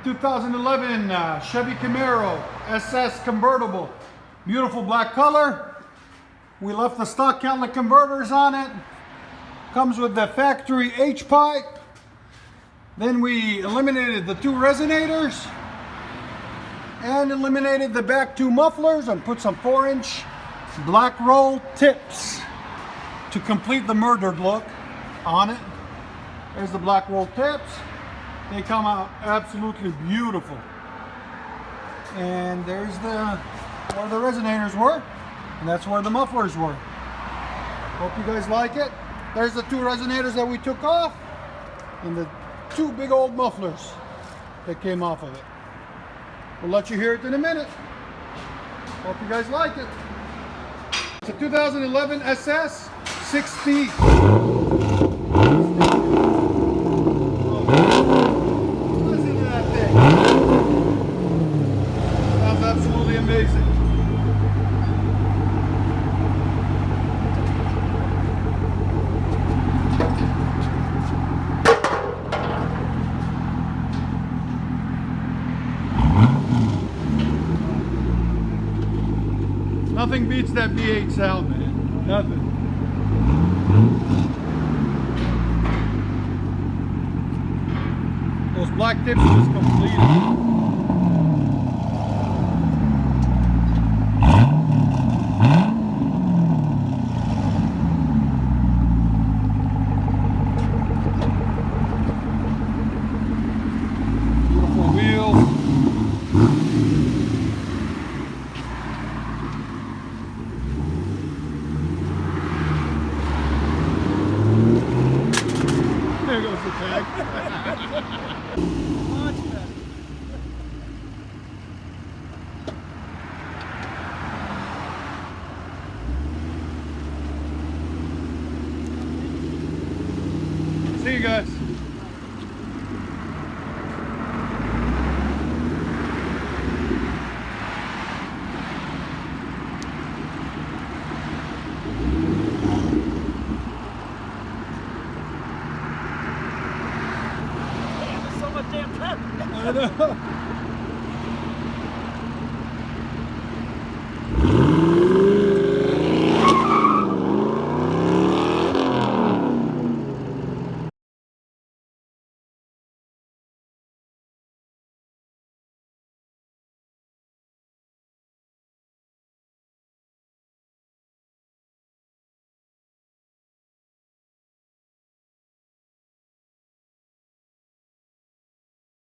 ...2011 Chevy Camaro SS Convertible. Beautiful black color. We left the stock outlet converters on it. Comes with the factory H-pipe. Then we eliminated the 2 resonators and eliminated the back 2 mufflers and put some 4-inch black roll tips to complete the murdered look on it. There's the black roll tips. They come out absolutely beautiful. And there's where the resonators were, and that's where the mufflers were. Hope you guys like it. There's the 2 resonators that we took off, and the 2 big old mufflers that came off of it. We'll let you hear it in a minute. Hope you guys like it. It's a 2011 SS 6-speed. Listen to that thing. Sounds absolutely amazing. Nothing beats that V8 sound, man. Nothing. Those black tips just complete it. Beautiful wheels. There goes the tag. Much better. See you guys. So much damn traffic. I know.